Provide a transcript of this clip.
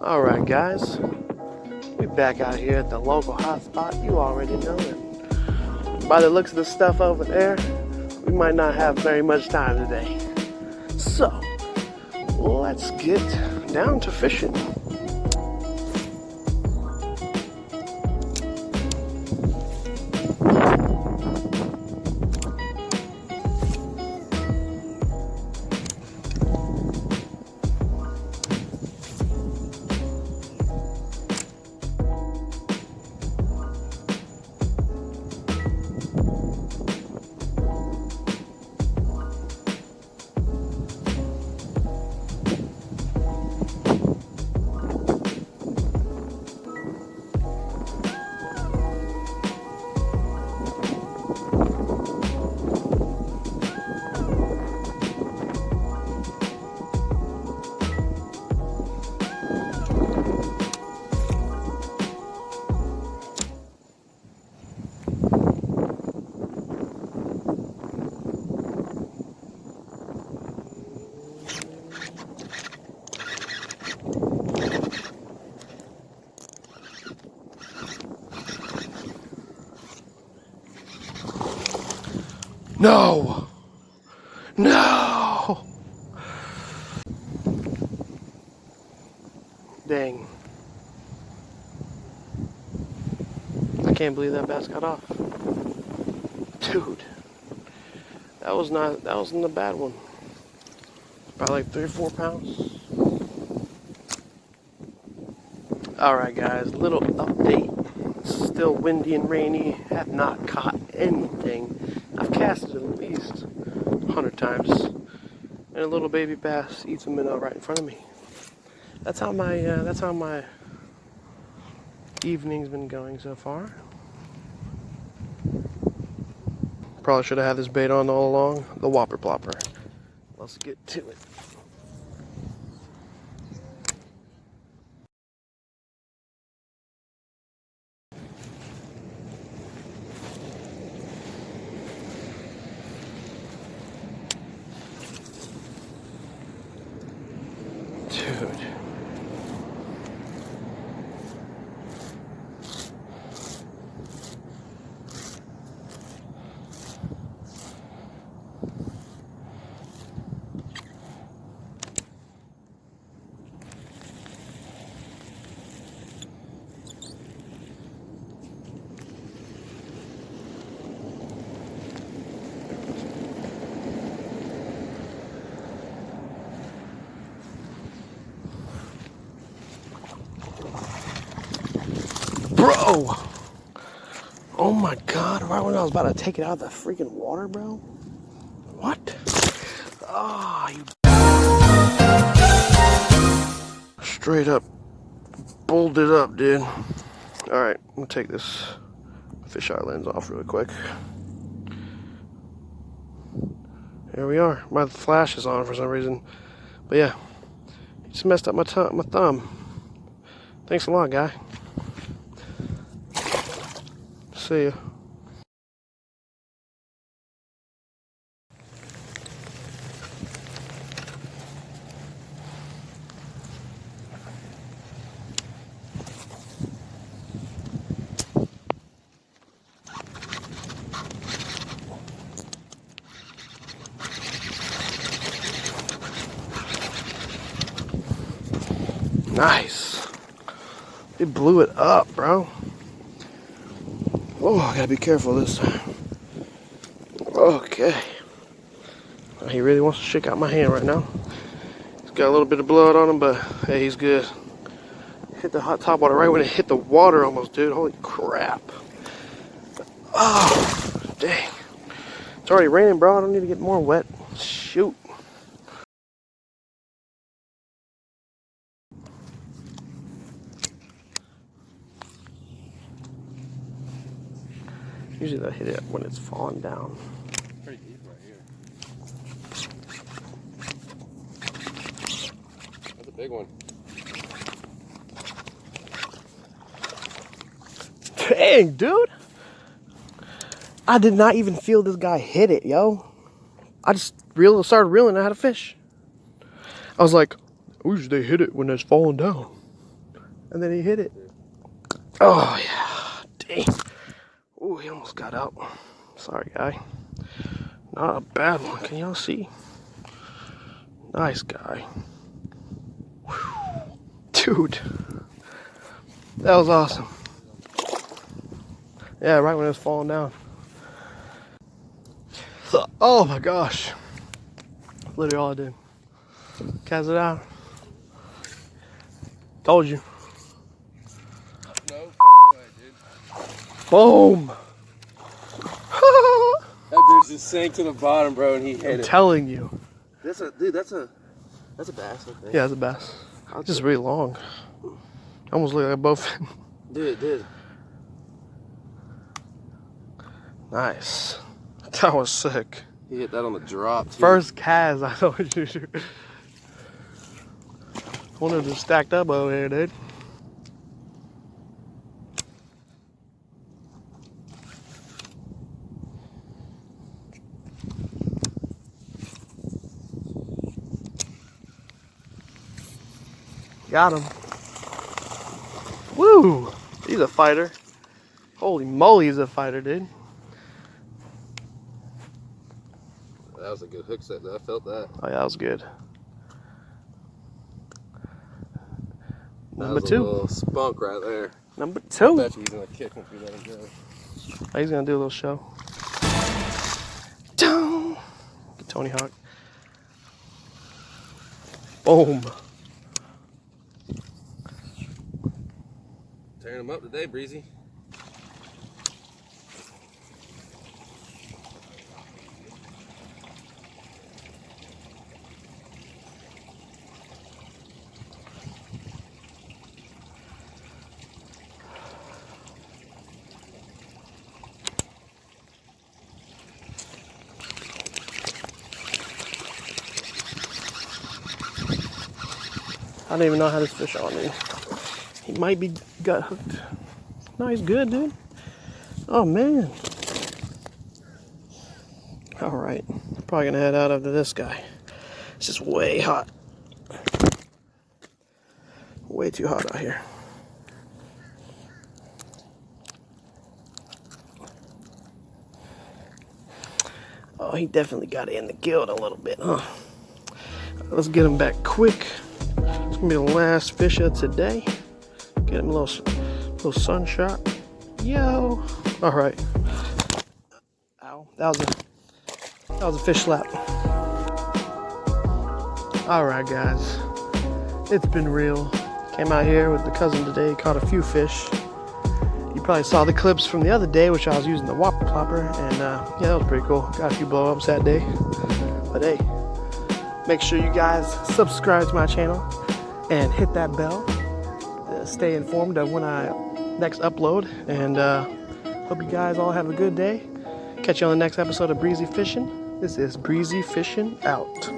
Alright guys, we back out here at the local hotspot. You already know it. By the looks of the stuff over there, we might not have very much time today. So, let's get down to fishing. No! No! Dang. I can't believe that bass got off. Dude. That wasn't a bad one. Probably like 3 or 4 pounds. Alright guys, little update. It's still windy and rainy. Have not caught anything. I've casted at least 100 times, and a little baby bass eats a minnow right in front of me. That's how my evening's been going so far. Probably should have had this bait on all along. The Whopper Plopper. Let's get to it. Dude. Bro! Oh my god, right when I was about to take it out of the freaking water, bro? What? Ah, you straight up bulled it up, dude. Alright, I'm gonna take this fisheye lens off really quick. Here we are. My flash is on for some reason. But yeah, he just messed up my thumb. Thanks a lot, guy. See ya. Nice. He blew it up, bro. Oh, I gotta be careful this time. Okay. He really wants to shake out my hand right now. He's got a little bit of blood on him, but hey, he's good. Hit the hot top water right when it hit the water almost, dude. Holy crap. Oh, dang. It's already raining, bro. I don't need to get more wet. Shoot. Usually they hit it when it's falling down. Pretty deep right here. That's a big one. Dang, dude. I did not even feel this guy hit it, yo. I just started reeling. I had a fish. I was like, usually they hit it when it's falling down. And then he hit it. Oh, yeah. Dang. Ooh, he almost got out. Sorry, guy. Not a bad one. Can y'all see? Nice guy. Whew. Dude. That was awesome. Yeah, right when it was falling down. Oh my gosh. Literally all I did. Cast it out. Told you. No fucking way, dude. Boom. That dude just sank to the bottom, bro, and he hit I'm it. telling you. That's a bass, I think. Yeah, it's a bass. It's just really long. Almost look like both. Dude. Nice. That was sick. He hit that on the drop, too. First cast I told you. One of them stacked up over here, dude. Got him. Woo! He's a fighter. Holy moly, he's a fighter, dude. That was a good hook set, though. I felt that. Oh, yeah, that was good. That Number was two. a little spunk right there. Number I two. bet you he's gonna kick him if we let him go. Oh, he's gonna do a little show. Down. Tony Hawk. Boom. Tearing him up today, Breezy. I don't even know how this fish on, dude. He might be gut hooked. No, he's good, dude. Oh, man. All right. Probably gonna head out after this guy. It's just way hot. Way too hot out here. Oh, he definitely got it in the gill a little bit, huh? Let's get him back quick. It's gonna be the last fish of today. Get him a little sun shot. Yo. All right. Ow. That was a fish slap. All right, guys. It's been real. Came out here with the cousin today. Caught a few fish. You probably saw the clips from the other day, which I was using the Whopper Plopper, and yeah, that was pretty cool. Got a few blow-ups that day. But hey, make sure you guys subscribe to my channel and hit that bell to stay informed of when I next upload. And hope you guys all have a good day. Catch you on the next episode of Breezy Fishing. This is Breezy Fishing out.